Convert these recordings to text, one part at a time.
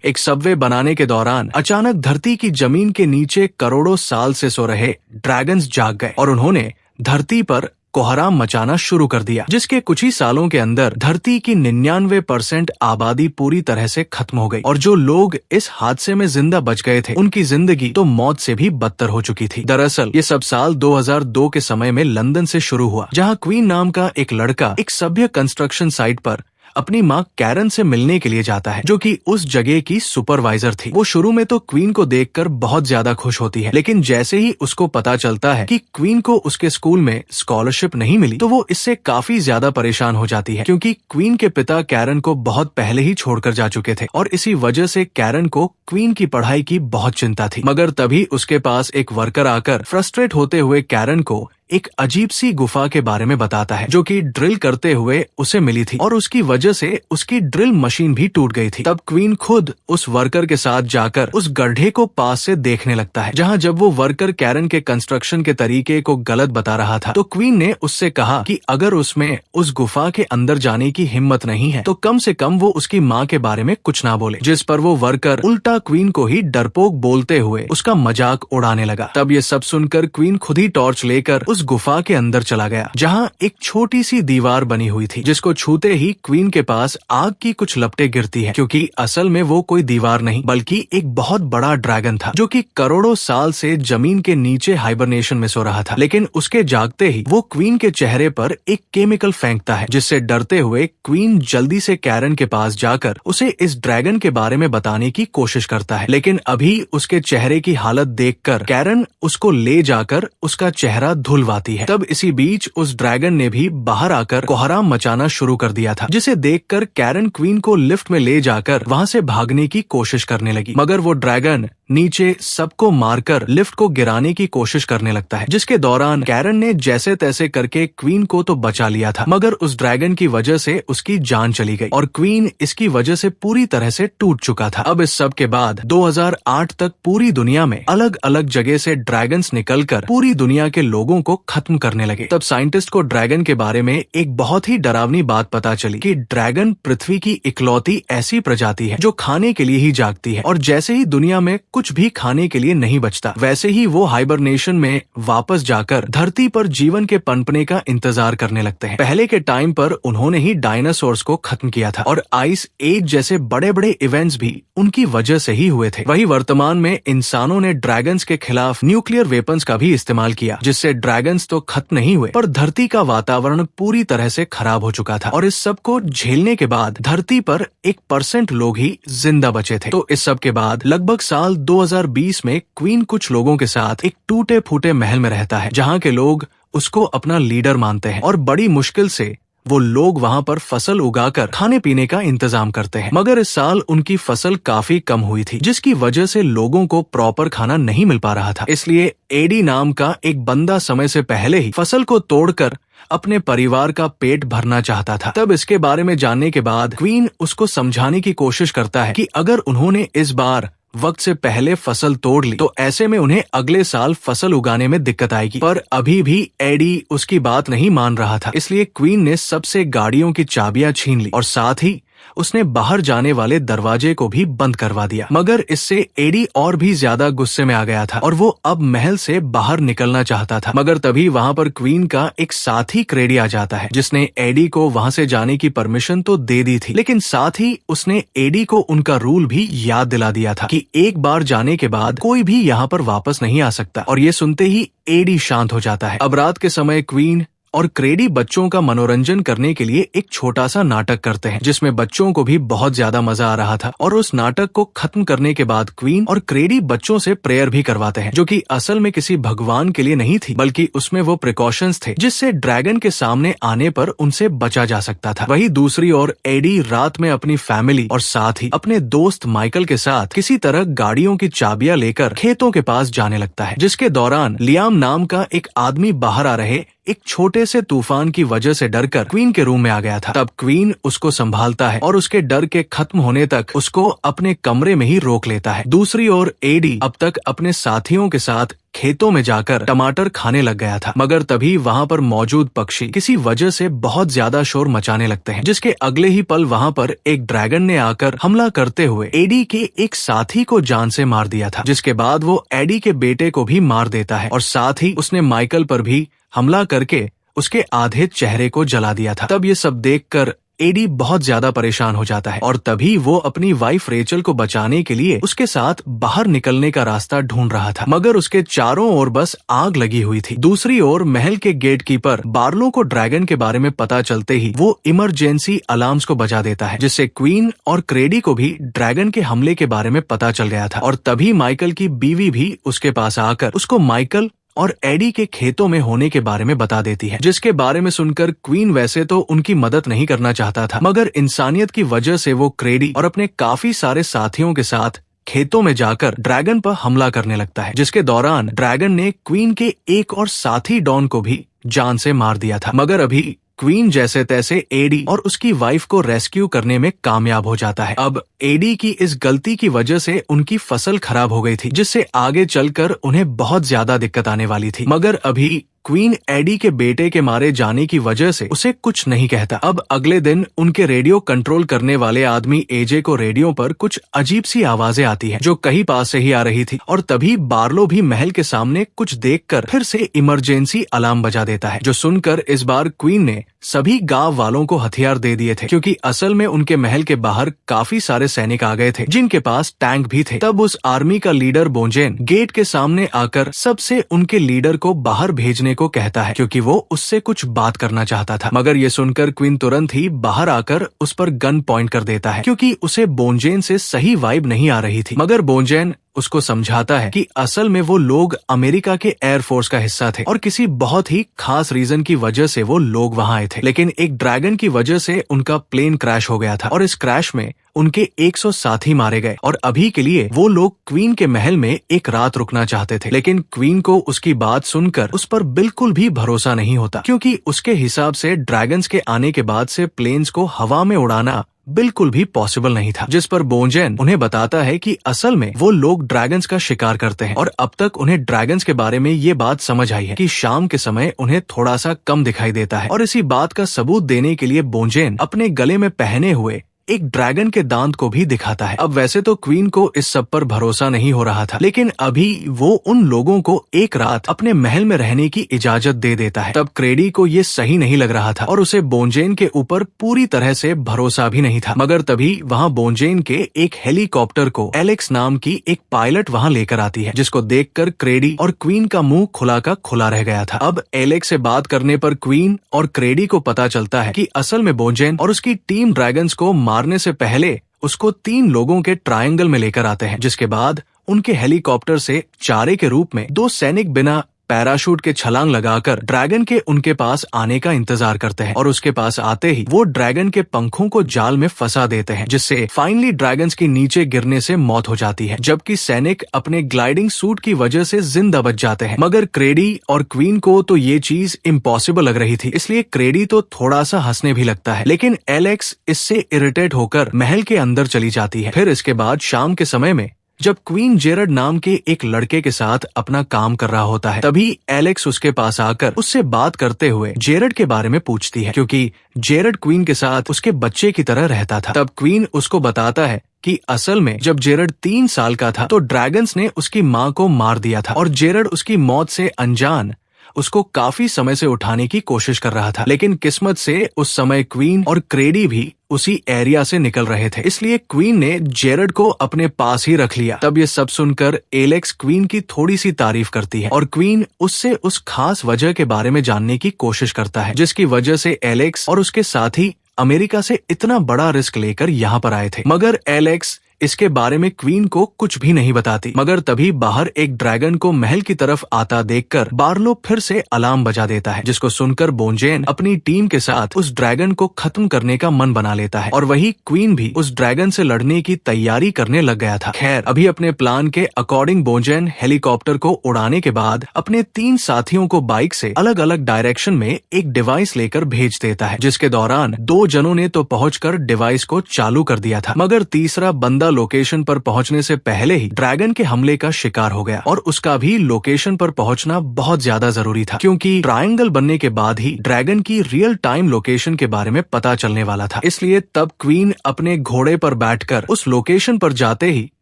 एक सबवे बनाने के दौरान अचानक धरती की जमीन के नीचे करोड़ों साल से सो रहे ड्रैगन्स जाग गए और उन्होंने धरती पर कोहराम मचाना शुरू कर दिया, जिसके कुछ ही सालों के अंदर धरती की 99% आबादी पूरी तरह से खत्म हो गई और जो लोग इस हादसे में जिंदा बच गए थे उनकी जिंदगी तो मौत से भी बदतर हो चुकी थी। दरअसल ये सब साल 2002 के समय में लंदन से शुरू हुआ, जहां क्वीन नाम का एक लड़का एक सभ्य कंस्ट्रक्शन साइट पर अपनी माँ कैरन से मिलने के लिए जाता है, जो कि उस जगह की सुपरवाइजर थी। वो शुरू में तो क्वीन को देखकर बहुत ज्यादा खुश होती है, लेकिन जैसे ही उसको पता चलता है कि क्वीन को उसके स्कूल में स्कॉलरशिप नहीं मिली तो वो इससे काफी ज्यादा परेशान हो जाती है, क्योंकि क्वीन के पिता कैरन को बहुत पहले ही छोड़कर जा चुके थे और इसी वजह से कैरन को क्वीन की पढ़ाई की बहुत चिंता थी। मगर तभी उसके पास एक वर्कर आकर फ्रस्ट्रेट होते हुए कैरन को एक अजीब सी गुफा के बारे में बताता है, जो कि ड्रिल करते हुए उसे मिली थी और उसकी वजह से उसकी ड्रिल मशीन भी टूट गई थी। तब क्वीन खुद उस वर्कर के साथ जाकर उस गड्ढे को पास से देखने लगता है, जहां जब वो वर्कर कैरन के कंस्ट्रक्शन के तरीके को गलत बता रहा था तो क्वीन ने उससे कहा कि अगर उसमें उस गुफा के अंदर जाने की हिम्मत नहीं है तो कम से कम वो उसकी माँ के बारे में कुछ ना बोले, जिस पर वो वर्कर उल्टा क्वीन को ही डरपोक बोलते हुए उसका मजाक उड़ाने लगा। तब ये सब सुनकर क्वीन खुद ही टॉर्च लेकर उस गुफा के अंदर चला गया, जहां एक छोटी सी दीवार बनी हुई थी, जिसको छूते ही क्वीन के पास आग की कुछ लपटें गिरती है, क्योंकि असल में वो कोई दीवार नहीं बल्कि एक बहुत बड़ा ड्रैगन था, जो कि करोड़ों साल से जमीन के नीचे हाइबरनेशन में सो रहा था। लेकिन उसके जागते ही वो क्वीन के चेहरे पर एक केमिकल फेंकता है, जिससे डरते हुए क्वीन जल्दी से कैरन के पास जाकर उसे इस ड्रैगन के बारे में बताने की कोशिश करता है। लेकिन अभी उसके चेहरे की हालत देखकर कैरन उसको ले जाकर उसका चेहरा धुलवाती है। तब इसी बीच उस ड्रैगन ने भी बाहर आकर कोहराम मचाना शुरू कर दिया था, जिसे देखकर कैरन क्वीन को लिफ्ट में ले जाकर वहां से भागने की कोशिश करने लगी। मगर वो ड्रैगन नीचे सबको मारकर लिफ्ट को गिराने की कोशिश करने लगता है, जिसके दौरान कैरन ने जैसे तैसे करके क्वीन को तो बचा लिया था, मगर उस ड्रैगन की वजह से उसकी जान चली गई और क्वीन इसकी वजह से पूरी तरह से टूट चुका था। अब इस सब के बाद 2008 तक पूरी दुनिया में अलग अलग जगह से ड्रैगन्स निकलकर पूरी दुनिया के लोगों को खत्म करने लगे। तब साइंटिस्ट को ड्रैगन के बारे में एक बहुत ही डरावनी बात पता चली कि ड्रैगन पृथ्वी की इकलौती ऐसी प्रजाति है जो खाने के लिए ही जागती है, और जैसे ही दुनिया में कुछ भी खाने के लिए नहीं बचता, वैसे ही वो हाइबरनेशन में वापस जाकर धरती पर जीवन के पनपने का इंतजार करने लगते हैं। पहले के टाइम पर उन्होंने ही डायनासोर्स को खत्म किया था और आइस एज जैसे बड़े बड़े इवेंट्स भी उनकी वजह से ही हुए थे। वही वर्तमान में इंसानों ने ड्रैगन्स के खिलाफ न्यूक्लियर वेपन्स का भी इस्तेमाल किया, जिससे ड्रैगन्स तो खत्म नहीं हुए पर धरती का वातावरण पूरी तरह से खराब हो चुका था और इस सब को झेलने के बाद धरती पर 1% लोग ही जिंदा बचे थे। तो इस सब के बाद लगभग साल 2020 में क्वीन कुछ लोगों के साथ एक टूटे फूटे महल में रहता है, जहां के लोग उसको अपना लीडर मानते हैं और बड़ी मुश्किल से वो लोग वहां पर फसल उगाकर खाने पीने का इंतजाम करते हैं। मगर इस साल उनकी फसल काफी कम हुई थी, जिसकी वजह से लोगों को प्रॉपर खाना नहीं मिल पा रहा था। इसलिए एडी नाम का एक बंदा समय से पहले ही फसल को तोड़कर अपने परिवार का पेट भरना चाहता था। तब इसके बारे में जानने के बाद क्वीन उसको समझाने की कोशिश करता है कि अगर उन्होंने इस बार वक्त से पहले फसल तोड़ ली तो ऐसे में उन्हें अगले साल फसल उगाने में दिक्कत आएगी। पर अभी भी एडी उसकी बात नहीं मान रहा था, इसलिए क्वीन ने सबसे गाड़ियों की चाबियां छीन ली और साथ ही उसने बाहर जाने वाले दरवाजे को भी बंद करवा दिया। मगर इससे एडी और भी ज्यादा गुस्से में आ गया था और वो अब महल से बाहर निकलना चाहता था। मगर तभी वहां पर क्वीन का एक साथी क्रेडी आ जाता है, जिसने एडी को वहां से जाने की परमिशन तो दे दी थी, लेकिन साथ ही उसने एडी को उनका रूल भी याद दिला दिया था कि एक बार जाने के बाद कोई भी यहाँ पर वापस नहीं आ सकता। और ये सुनते ही एडी शांत हो जाता है। अब रात के समय क्वीन और क्रेडी बच्चों का मनोरंजन करने के लिए एक छोटा सा नाटक करते हैं, जिसमें बच्चों को भी बहुत ज्यादा मजा आ रहा था। और उस नाटक को खत्म करने के बाद क्वीन और क्रेडी बच्चों से प्रेयर भी करवाते हैं, जो कि असल में किसी भगवान के लिए नहीं थी, बल्कि उसमें वो प्रिकॉशंस थे जिससे ड्रैगन के सामने आने पर उनसे बचा जा सकता था। वही दूसरी ओर एडी रात में अपनी फैमिली और साथ ही अपने दोस्त माइकल के साथ किसी तरह गाड़ियों की चाबियां लेकर खेतों के पास जाने लगता है, जिसके दौरान लियाम नाम का एक आदमी बाहर आ रहे एक छोटे पहले से तूफान की वजह से डरकर क्वीन के रूम में आ गया था। तब क्वीन उसको संभालता है और उसके डर के खत्म होने तक उसको अपने कमरे में ही रोक लेता है। दूसरी ओर एडी अब तक अपने साथियों के साथ खेतों में जाकर टमाटर खाने लग गया था, मगर तभी वहाँ पर मौजूद पक्षी किसी वजह से बहुत ज्यादा शोर मचाने लगते हैं, जिसके अगले ही पल वहाँ पर एक ड्रैगन ने आकर हमला करते हुए एडी के एक साथी को जान से मार दिया था। जिसके बाद वो एडी के बेटे को भी मार देता है और साथ ही उसने माइकल पर भी हमला करके उसके आधे चेहरे को जला दिया था। तब ये सब देखकर एडी बहुत ज्यादा परेशान हो जाता है और तभी वो अपनी वाइफ रेचल को बचाने के लिए उसके साथ बाहर निकलने का रास्ता ढूंढ रहा था, मगर उसके चारों ओर बस आग लगी हुई थी। दूसरी ओर महल के गेटकीपर बार्लो को ड्रैगन के बारे में पता चलते ही वो इमरजेंसी अलार्म्स को बजा देता है, जिससे क्वीन और क्रेडी को भी ड्रैगन के हमले के बारे में पता चल गया था। और तभी माइकल की बीवी भी उसके पास आकर उसको माइकल और एडी के खेतों में होने के बारे में बता देती है, जिसके बारे में सुनकर क्वीन वैसे तो उनकी मदद नहीं करना चाहता था, मगर इंसानियत की वजह से वो क्रेडी और अपने काफी सारे साथियों के साथ खेतों में जाकर ड्रैगन पर हमला करने लगता है, जिसके दौरान ड्रैगन ने क्वीन के एक और साथी डॉन को भी जान से मार दिया था। मगर अभी क्वीन जैसे तैसे एडी और उसकी वाइफ को रेस्क्यू करने में कामयाब हो जाता है। अब एडी की इस गलती की वजह से उनकी फसल खराब हो गई थी, जिससे आगे चलकर उन्हें बहुत ज्यादा दिक्कत आने वाली थी। मगर अभी क्वीन एडी के बेटे के मारे जाने की वजह से उसे कुछ नहीं कहता। अब अगले दिन उनके रेडियो कंट्रोल करने वाले आदमी एजे को रेडियो पर कुछ अजीब सी आवाजें आती हैं, जो कहीं पास से ही आ रही थी। और तभी बार्लो भी महल के सामने कुछ देखकर फिर से इमरजेंसी अलार्म बजा देता है, जो सुनकर इस बार क्वीन ने सभी गांव वालों को हथियार दे दिए थे, क्योंकि असल में उनके महल के बाहर काफी सारे सैनिक आ गए थे, जिनके पास टैंक भी थे। तब उस आर्मी का लीडर बोंजेन गेट के सामने आकर सबसे उनके लीडर को बाहर भेजने को कहता है, क्योंकि वो उससे कुछ बात करना चाहता था। मगर ये सुनकर क्वीन तुरंत ही बाहर आकर उस पर गन पॉइंट कर देता है, क्योंकि उसे बोंजेन से सही वाइब नहीं आ रही थी। मगर बोंजेन उसको समझाता है कि असल में वो लोग अमेरिका के एयरफोर्स का हिस्सा थे और किसी बहुत ही खास रीजन की वजह से वो लोग वहां आए थे, लेकिन एक ड्रैगन की वजह से उनका प्लेन क्रैश हो गया था और इस क्रैश में उनके 100 साथी मारे गए और अभी के लिए वो लोग क्वीन के महल में एक रात रुकना चाहते थे। लेकिन क्वीन को उसकी बात सुनकर उस पर बिल्कुल भी भरोसा नहीं होता, क्योंकि उसके हिसाब से ड्रैगन्स के आने के बाद से प्लेन्स को हवा में उड़ाना बिल्कुल भी पॉसिबल नहीं था। जिस पर बोंजेन उन्हें बताता है कि असल में वो लोग ड्रैगन्स का शिकार करते हैं और अब तक उन्हें ड्रैगन्स के बारे में ये बात समझ आई है कि शाम के समय उन्हें थोड़ा सा कम दिखाई देता है। और इसी बात का सबूत देने के लिए बोंजेन अपने गले में पहने हुए एक ड्रैगन के दांत को भी दिखाता है। अब वैसे तो क्वीन को इस सब पर भरोसा नहीं हो रहा था, लेकिन अभी वो उन लोगों को एक रात अपने महल में रहने की इजाजत दे देता है। तब क्रेडी को ये सही नहीं लग रहा था और उसे बोंजेन के ऊपर पूरी तरह से भरोसा भी नहीं था। मगर तभी वहाँ बोंजेन के एक हेलीकॉप्टर को एलेक्स नाम की एक पायलट वहाँ लेकर आती है, जिसको देखकर क्रेडी और क्वीन का मुंह खुला का खुला रह गया था। अब एलेक्स से बात करने पर क्वीन और क्रेडी को पता चलता है कि असल में बोंजेन और उसकी टीम ड्रैगन्स को मारने से पहले उसको 3 लोगों के ट्रायंगल में लेकर आते हैं, जिसके बाद उनके हेलीकॉप्टर से चारे के रूप में 2 सैनिक बिना पैराशूट के छलांग लगाकर ड्रैगन के उनके पास आने का इंतजार करते हैं और उसके पास आते ही वो ड्रैगन के पंखों को जाल में फंसा देते हैं, जिससे फाइनली ड्रैगन्स की नीचे गिरने से मौत हो जाती है, जबकि सैनिक अपने ग्लाइडिंग सूट की वजह से जिंदा बच जाते हैं। मगर क्रेडी और क्वीन को तो ये चीज इम्पॉसिबल लग रही थी, इसलिए क्रेडी तो थोड़ा सा हंसने भी लगता है, लेकिन एलेक्स इससे इरिटेट होकर महल के अंदर चली जाती है। फिर इसके बाद शाम के समय में जब क्वीन जेरड नाम के एक लड़के के साथ अपना काम कर रहा होता है, तभी एलेक्स उसके पास आकर उससे बात करते हुए जेरड के बारे में पूछती है, क्योंकि जेरड क्वीन के साथ उसके बच्चे की तरह रहता था। तब क्वीन उसको बताता है कि असल में जब जेरड 3 साल का था तो ड्रैगन्स ने उसकी माँ को मार दिया था और जेरड उसकी मौत से अनजान उसको काफी समय से उठाने की कोशिश कर रहा था, लेकिन किस्मत से उस समय क्वीन और क्रेडी भी उसी एरिया से निकल रहे थे, इसलिए क्वीन ने जेरड को अपने पास ही रख लिया। तब ये सब सुनकर एलेक्स क्वीन की थोड़ी सी तारीफ करती है और क्वीन उससे उस खास वजह के बारे में जानने की कोशिश करता है, जिसकी वजह से एलेक्स और उसके साथी अमेरिका से इतना बड़ा रिस्क लेकर यहाँ पर आए थे। मगर एलेक्स इसके बारे में क्वीन को कुछ भी नहीं बताती। मगर तभी बाहर एक ड्रैगन को महल की तरफ आता देखकर बार्लो फिर से अलार्म बजा देता है, जिसको सुनकर बोनजेन अपनी टीम के साथ उस ड्रैगन को खत्म करने का मन बना लेता है और वही क्वीन भी उस ड्रैगन से लड़ने की तैयारी करने लग गया था। खैर, अभी अपने प्लान के अकॉर्डिंग बोनजेन हेलीकॉप्टर को उड़ाने के बाद अपने 3 साथियों को बाइक से अलग अलग डायरेक्शन में एक डिवाइस लेकर भेज देता है, जिसके दौरान 2 जनों ने तो पहुंचकर डिवाइस को चालू कर दिया था, मगर तीसरा बंदा लोकेशन पर पहुंचने से पहले ही ड्रैगन के हमले का शिकार हो गया और उसका भी लोकेशन पर पहुंचना बहुत ज्यादा जरूरी था, क्योंकि ट्रायंगल बनने के बाद ही ड्रैगन की रियल टाइम लोकेशन के बारे में पता चलने वाला था। इसलिए तब क्वीन अपने घोड़े पर बैठकर उस लोकेशन पर जाते ही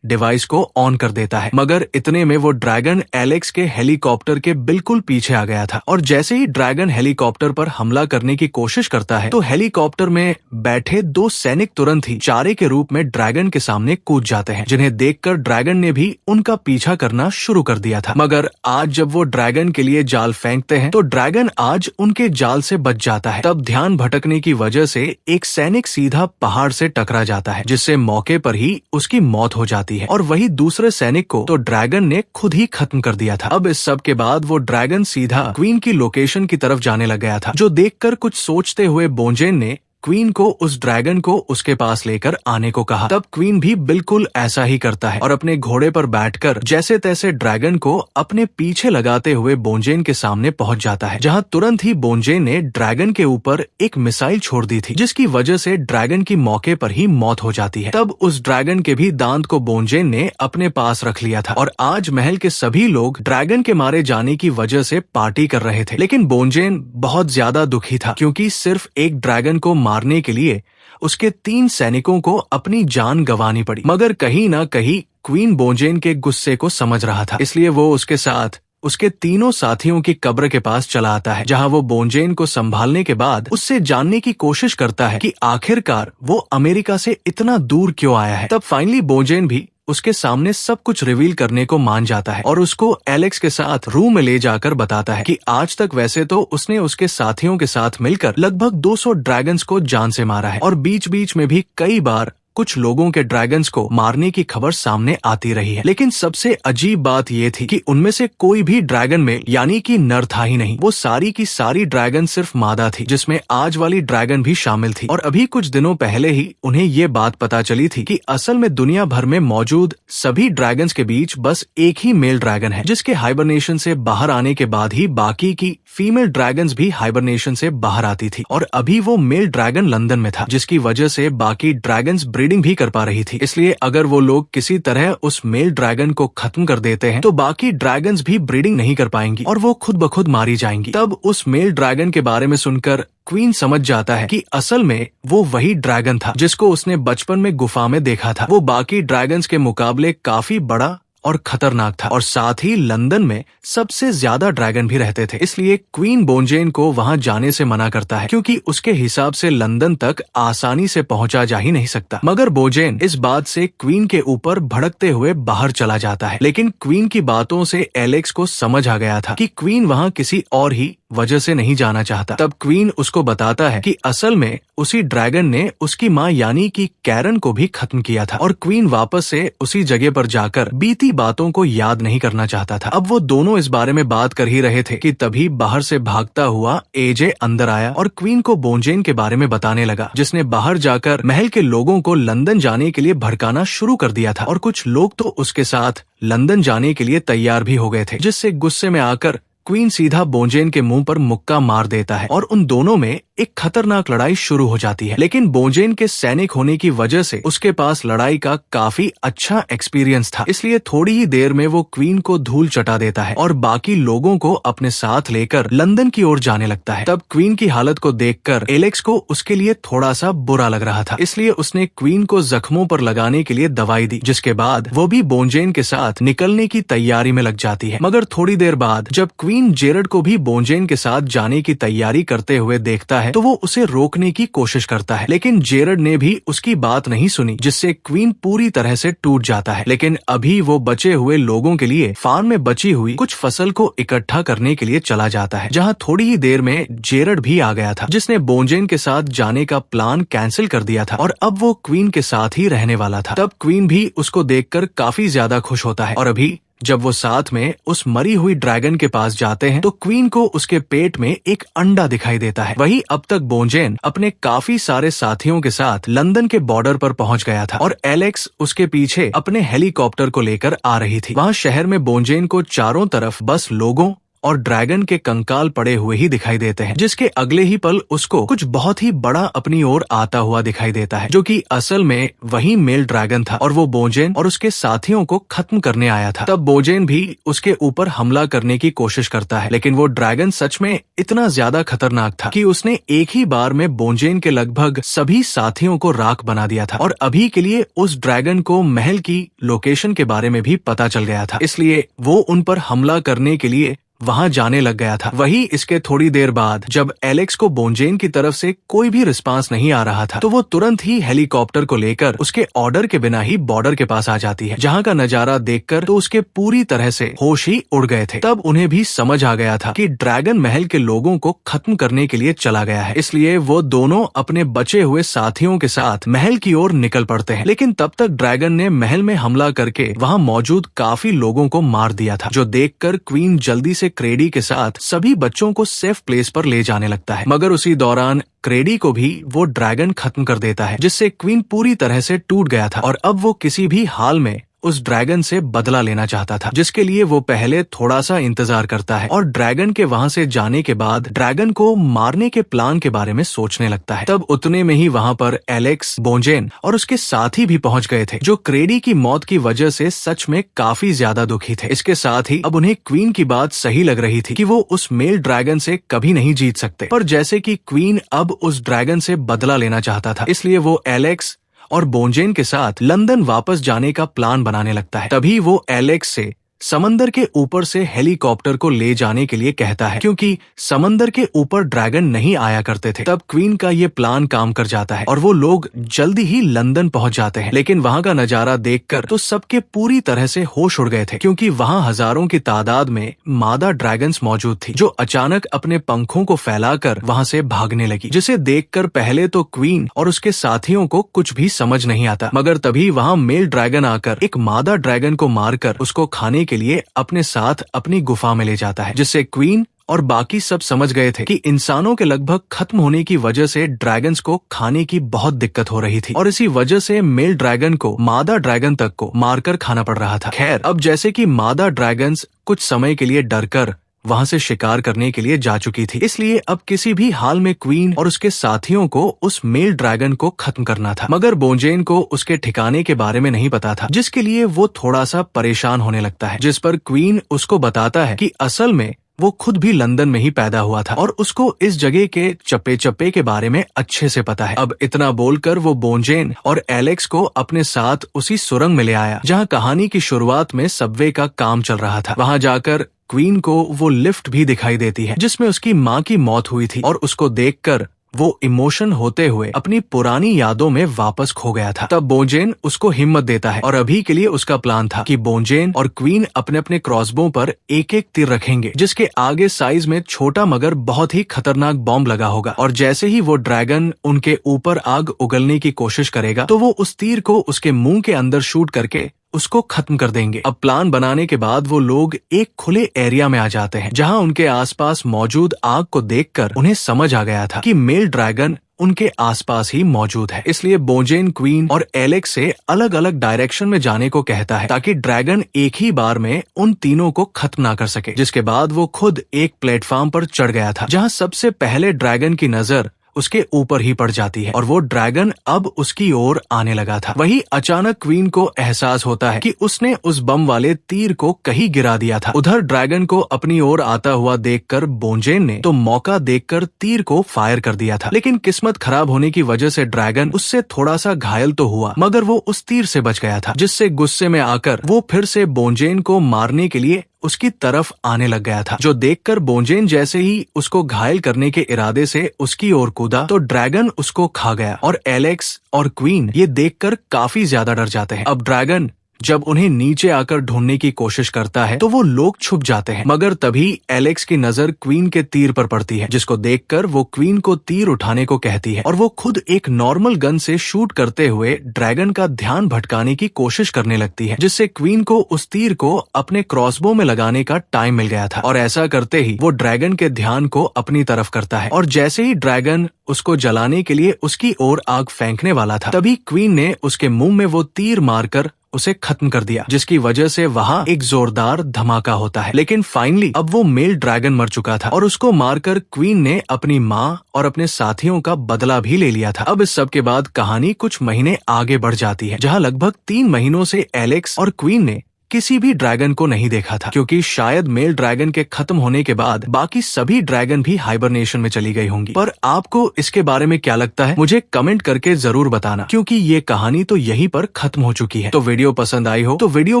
डिवाइस को ऑन कर देता है, मगर इतने में वो ड्रैगन एलेक्स के हेलीकॉप्टर के बिल्कुल पीछे आ गया था और जैसे ही ड्रैगन हेलीकॉप्टर पर हमला करने की कोशिश करता है तो हेलीकॉप्टर में बैठे 2 सैनिक तुरंत ही चारे के रूप में ड्रैगन के सामने कूद जाते हैं, जिन्हें देखकर ड्रैगन ने भी उनका पीछा करना शुरू कर दिया था। मगर आज जब वो ड्रैगन के लिए जाल फेंकते हैं तो ड्रैगन आज उनके जाल से बच जाता है। तब ध्यान भटकने की वजह से एक सैनिक सीधा पहाड़ से टकरा जाता है, जिससे मौके पर ही उसकी मौत हो जाती है और वही दूसरे सैनिक को तो ड्रैगन ने खुद ही खत्म कर दिया था। अब इस सब के बाद वो ड्रैगन सीधा क्वीन की लोकेशन की तरफ जाने लग गया था, जो देखकर कुछ सोचते हुए बोनजेन ने क्वीन को उस ड्रैगन को उसके पास लेकर आने को कहा। तब क्वीन भी बिल्कुल ऐसा ही करता है और अपने घोड़े पर बैठकर जैसे तैसे ड्रैगन को अपने पीछे लगाते हुए बोनजेन के सामने पहुंच जाता है, जहां तुरंत ही बोनजेन ने ड्रैगन के ऊपर एक मिसाइल छोड़ दी थी, जिसकी वजह से ड्रैगन की मौके पर ही मौत हो जाती है। तब उस ड्रैगन के भी दांत को बोनजेन ने अपने पास रख लिया था और आज महल के सभी लोग ड्रैगन के मारे जाने की वजह से पार्टी कर रहे थे। लेकिन बोनजेन बहुत ज्यादा दुखी था, क्योंकि सिर्फ एक ड्रैगन को मारने के लिए उसके 3 सैनिकों को अपनी जान गंवानी पड़ी। मगर कहीं ना कहीं क्वीन बोनजेन के गुस्से को समझ रहा था, इसलिए वो उसके साथ उसके तीनों साथियों की कब्र के पास चला आता है, जहां वो बोनजेन को संभालने के बाद उससे जानने की कोशिश करता है कि आखिरकार वो अमेरिका से इतना दूर क्यों आया है। तब फाइनली बोनजेन भी उसके सामने सब कुछ रिवील करने को मान जाता है और उसको एलेक्स के साथ रूम में ले जाकर बताता है कि आज तक वैसे तो उसने उसके साथियों के साथ मिलकर लगभग 200 ड्रैगन्स को जान से मारा है और बीच बीच में भी कई बार कुछ लोगों के ड्रैगन्स को मारने की खबर सामने आती रही है। लेकिन सबसे अजीब बात ये थी कि उनमें से कोई भी ड्रैगन मेल यानी कि नर था ही नहीं। वो सारी की सारी ड्रैगन सिर्फ मादा थी, जिसमें आज वाली ड्रैगन भी शामिल थी। और अभी कुछ दिनों पहले ही उन्हें ये बात पता चली थी कि असल में दुनिया भर में मौजूद सभी ड्रैगन्स के बीच बस एक ही मेल ड्रैगन है, जिसके हाइबरनेशन से बाहर आने के बाद ही बाकी की फीमेल ड्रैगन्स भी हाइबरनेशन से बाहर आती थी। और अभी वो मेल ड्रैगन लंदन में था, जिसकी वजह से बाकी ड्रैगन्स ब्रीडिंग भी कर पा रही थी। इसलिए अगर वो लोग किसी तरह उस मेल ड्रैगन को खत्म कर देते हैं तो बाकी ड्रैगन्स भी ब्रीडिंग नहीं कर पाएंगी और वो खुद ब खुद मारी जाएंगी। तब उस मेल ड्रैगन के बारे में सुनकर क्वीन समझ जाता है कि असल में वो वही ड्रैगन था जिसको उसने बचपन में गुफा में देखा था। वो बाकी ड्रैगन्स के मुकाबले काफी बड़ा और खतरनाक था और साथ ही लंदन में सबसे ज्यादा ड्रैगन भी रहते थे। इसलिए क्वीन बोनजेन को वहां जाने से मना करता है, क्योंकि उसके हिसाब से लंदन तक आसानी से पहुंचा जा ही नहीं सकता। मगर बोनजेन इस बात से क्वीन के ऊपर भड़कते हुए बाहर चला जाता है। लेकिन क्वीन की बातों से एलेक्स को समझ आ गया था कि क्वीन वहां किसी और ही वजह से नहीं जाना चाहता। तब क्वीन उसको बताता है कि असल में उसी ड्रैगन ने उसकी माँ यानी कि कैरन को भी खत्म किया था और क्वीन वापस से उसी जगह पर जाकर बीती बातों को याद नहीं करना चाहता था। अब वो दोनों इस बारे में बात कर ही रहे थे कि तभी बाहर से भागता हुआ एजे अंदर आया और क्वीन को बोनजेन के बारे में बताने लगा, जिसने बाहर जाकर महल के लोगों को लंदन जाने के लिए भड़काना शुरू कर दिया था और कुछ लोग तो उसके साथ लंदन जाने के लिए तैयार भी हो गए थे, जिससे गुस्से में आकर क्वीन सीधा बोनजेन के मुंह पर मुक्का मार देता है और उन दोनों में एक खतरनाक लड़ाई शुरू हो जाती है। लेकिन बोनजेन के सैनिक होने की वजह से उसके पास लड़ाई का काफी अच्छा एक्सपीरियंस था, इसलिए थोड़ी ही देर में वो क्वीन को धूल चटा देता है और बाकी लोगों को अपने साथ लेकर लंदन की ओर जाने लगता है। तब क्वीन की हालत को देखकर एलेक्स को उसके लिए थोड़ा सा बुरा लग रहा था, इसलिए उसने क्वीन को जख्मों पर लगाने के लिए दवाई दी, जिसके बाद वो भी बोनजेन के साथ निकलने की तैयारी में लग जाती है। मगर थोड़ी देर बाद जब क्वीन जेरड को भी बोंजेन के साथ जाने की तैयारी करते हुए देखता है तो वो उसे रोकने की कोशिश करता है, लेकिन जेरड ने भी उसकी बात नहीं सुनी, जिससे क्वीन पूरी तरह से टूट जाता है। लेकिन अभी वो बचे हुए लोगों के लिए फार्म में बची हुई कुछ फसल को इकट्ठा करने के लिए चला जाता है, जहाँ थोड़ी ही देर में जेरड भी आ गया था, जिसने बोंजेन के साथ जाने का प्लान कैंसिल कर दिया था और अब वो क्वीन के साथ ही रहने वाला था। तब क्वीन भी उसको देखकर काफी ज्यादा खुश होता है और अभी जब वो साथ में उस मरी हुई ड्रैगन के पास जाते हैं तो क्वीन को उसके पेट में एक अंडा दिखाई देता है। वही अब तक बोंजेन अपने काफी सारे साथियों के साथ लंदन के बॉर्डर पर पहुंच गया था और एलेक्स उसके पीछे अपने हेलीकॉप्टर को लेकर आ रही थी। वहाँ शहर में बोंजेन को चारों तरफ बस लोगों और ड्रैगन के कंकाल पड़े हुए ही दिखाई देते हैं, जिसके अगले ही पल उसको कुछ बहुत ही बड़ा अपनी ओर आता हुआ दिखाई देता है, जो कि असल में वही मेल ड्रैगन था और वो बोंजेन और उसके साथियों को खत्म करने आया था। तब बोंजेन भी उसके ऊपर हमला करने की कोशिश करता है, लेकिन वो ड्रैगन सच में इतना ज्यादा खतरनाक था कि उसने एक ही बार में बोंजेन के लगभग सभी साथियों को राख बना दिया था और अभी के लिए उस ड्रैगन को महल की लोकेशन के बारे में भी पता चल गया था, इसलिए वो उन पर हमला करने के लिए वहां जाने लग गया था। वही इसके थोड़ी देर बाद जब एलेक्स को बोंजेन की तरफ से कोई भी रिस्पांस नहीं आ रहा था तो वो तुरंत ही हेलीकॉप्टर को लेकर उसके ऑर्डर के बिना ही बॉर्डर के पास आ जाती है, जहां का नजारा देखकर तो उसके पूरी तरह से होश ही उड़ गए थे। तब उन्हें भी समझ आ गया था कि ड्रैगन महल के लोगों को खत्म करने के लिए चला गया है, इसलिए वो दोनों अपने बचे हुए साथियों के साथ महल की ओर निकल पड़ते हैं। लेकिन तब तक ड्रैगन ने महल में हमला करके वहाँ मौजूद काफी लोगों को मार दिया था, जो देखकर क्वीन जल्दी से क्रेडी के साथ सभी बच्चों को सेफ प्लेस पर ले जाने लगता है, मगर उसी दौरान क्रेडी को भी वो ड्रैगन खत्म कर देता है, जिससे क्वीन पूरी तरह से टूट गया था और अब वो किसी भी हाल में उस ड्रैगन से बदला लेना चाहता था, जिसके लिए वो पहले थोड़ा सा इंतजार करता है और ड्रैगन के वहां से जाने के बाद ड्रैगन को मारने के प्लान के बारे में सोचने लगता है। तब उतने में ही वहां पर एलेक्स, बोंजेन और उसके साथी भी पहुंच गए थे, जो क्रेडी की मौत की वजह से सच में काफी ज्यादा दुखी थे। इसके साथ ही अब उन्हें क्वीन की बात सही लग रही थी कि वो उस मेल ड्रैगन से कभी नहीं जीत सकते, पर जैसे कि क्वीन अब उस ड्रैगन से बदला लेना चाहता था, इसलिए वो एलेक्स और बोंजेन के साथ लंदन वापस जाने का प्लान बनाने लगता है। तभी वो एलेक्स से समंदर के ऊपर से हेलीकॉप्टर को ले जाने के लिए कहता है, क्योंकि समंदर के ऊपर ड्रैगन नहीं आया करते थे। तब क्वीन का ये प्लान काम कर जाता है और वो लोग जल्दी ही लंदन पहुंच जाते हैं, लेकिन वहां का नजारा देखकर तो सबके पूरी तरह से होश उड़ गए थे, क्योंकि वहां हजारों की तादाद में मादा ड्रैगन्स मौजूद थी, जो अचानक अपने पंखों को फैलाकर वहां से भागने लगी, जिसे देखकर पहले तो क्वीन और उसके साथियों को कुछ भी समझ नहीं आता, मगर तभी वहां मेल ड्रैगन आकर एक मादा ड्रैगन को मारकर उसको खाने के लिए अपने साथ अपनी गुफा में ले जाता है, जिससे क्वीन और बाकी सब समझ गए थे कि इंसानों के लगभग खत्म होने की वजह से ड्रैगन्स को खाने की बहुत दिक्कत हो रही थी और इसी वजह से मेल ड्रैगन को मादा ड्रैगन तक को मारकर खाना पड़ रहा था। खैर, अब जैसे कि मादा ड्रैगन्स कुछ समय के लिए डरकर वहां से शिकार करने के लिए जा चुकी थी, इसलिए अब किसी भी हाल में क्वीन और उसके साथियों को उस मेल ड्रैगन को खत्म करना था, मगर बोंजेन को उसके ठिकाने के बारे में नहीं पता था, जिसके लिए वो थोड़ा सा परेशान होने लगता है, जिस पर क्वीन उसको बताता है कि असल में वो खुद भी लंदन में ही पैदा हुआ था और उसको इस जगह के चप्पे चप्पे के बारे में अच्छे से पता है। अब इतना बोलकर वो बोंजेन और एलेक्स को अपने साथ उसी सुरंग में ले आया जहां कहानी की शुरुआत में सबवे का काम चल रहा था। वहां जाकर क्वीन को वो लिफ्ट भी दिखाई देती है जिसमें उसकी माँ की मौत हुई थी और उसको देखकर वो इमोशन होते हुए अपनी पुरानी यादों में वापस खो गया था। तब बोंजेन उसको हिम्मत देता है और अभी के लिए उसका प्लान था कि बोंजेन और क्वीन अपने अपने क्रॉसबो पर एक एक तीर रखेंगे, जिसके आगे साइज में छोटा मगर बहुत ही खतरनाक बॉम्ब लगा होगा और जैसे ही वो ड्रैगन उनके ऊपर आग उगलने की कोशिश करेगा तो वो उस तीर को उसके मुंह के अंदर शूट करके उसको खत्म कर देंगे। अब प्लान बनाने के बाद वो लोग एक खुले एरिया में आ जाते हैं जहां उनके आसपास मौजूद आग को देखकर उन्हें समझ आ गया था कि मेल ड्रैगन उनके आसपास ही मौजूद है, इसलिए बोंजेन क्वीन और एलेक्स से अलग अलग डायरेक्शन में जाने को कहता है ताकि ड्रैगन एक ही बार में उन तीनों को खत्म ना कर सके। जिसके बाद वो खुद एक प्लेटफॉर्म पर चढ़ गया था जहां सबसे पहले ड्रैगन की नजर उसके ऊपर ही पड़ जाती है और वो ड्रैगन अब उसकी ओर आने लगा था। वही अचानक क्वीन को एहसास होता है कि उसने उस बम वाले तीर को कहीं गिरा दिया था। उधर ड्रैगन को अपनी ओर आता हुआ देखकर बोंजेन ने तो मौका देखकर तीर को फायर कर दिया था, लेकिन किस्मत खराब होने की वजह से ड्रैगन उससे थोड़ा सा घायल तो हुआ मगर वो उस तीर से बच गया था, जिससे गुस्से में आकर वो फिर से बोंजेन को मारने के लिए उसकी तरफ आने लग गया था, जो देखकर बोंजेन जैसे ही उसको घायल करने के इरादे से उसकी ओर कूदा तो ड्रैगन उसको खा गया। और एलेक्स और क्वीन ये देखकर काफी ज्यादा डर जाते हैं। अब ड्रैगन जब उन्हें नीचे आकर ढूंढने की कोशिश करता है तो वो लोग छुप जाते हैं, मगर तभी एलेक्स की नजर क्वीन के तीर पर पड़ती है, जिसको देखकर वो क्वीन को तीर उठाने को कहती है और वो खुद एक नॉर्मल गन से शूट करते हुए ड्रैगन का ध्यान भटकाने की कोशिश करने लगती है, जिससे क्वीन को उस तीर को अपने क्रॉसबो में लगाने का टाइम मिल गया था। और ऐसा करते ही वो ड्रैगन के ध्यान को अपनी तरफ करता है और जैसे ही ड्रैगन उसको जलाने के लिए उसकी ओर आग फेंकने वाला था, तभी क्वीन ने उसके मुंह में वो तीर मारकर उसे खत्म कर दिया, जिसकी वजह से वहाँ एक जोरदार धमाका होता है। लेकिन फाइनली अब वो मेल ड्रैगन मर चुका था और उसको मारकर क्वीन ने अपनी माँ और अपने साथियों का बदला भी ले लिया था। अब इस सब के बाद कहानी कुछ महीने आगे बढ़ जाती है, जहाँ लगभग 3 महीनों से एलेक्स और क्वीन ने किसी भी ड्रैगन को नहीं देखा था, क्योंकि शायद मेल ड्रैगन के खत्म होने के बाद बाकी सभी ड्रैगन भी हाइबरनेशन में चली गई होंगी। पर आपको इसके बारे में क्या लगता है, मुझे कमेंट करके जरूर बताना, क्योंकि ये कहानी तो यहीं पर खत्म हो चुकी है। तो वीडियो पसंद आई हो तो वीडियो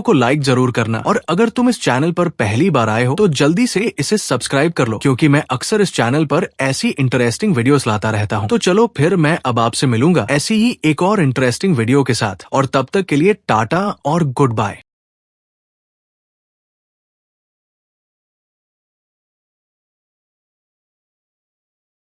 को लाइक जरूर करना, और अगर तुम इस चैनल पर पहली बार आए हो तो जल्दी से इसे सब्सक्राइब कर लो, क्योंकि मैं अक्सर इस चैनल पर ऐसी इंटरेस्टिंग वीडियोस लाता रहता हूँ। तो चलो फिर मैं अब आपसे मिलूंगा ऐसी ही एक और इंटरेस्टिंग वीडियो के साथ, और तब तक के लिए टाटा और गुड बाय।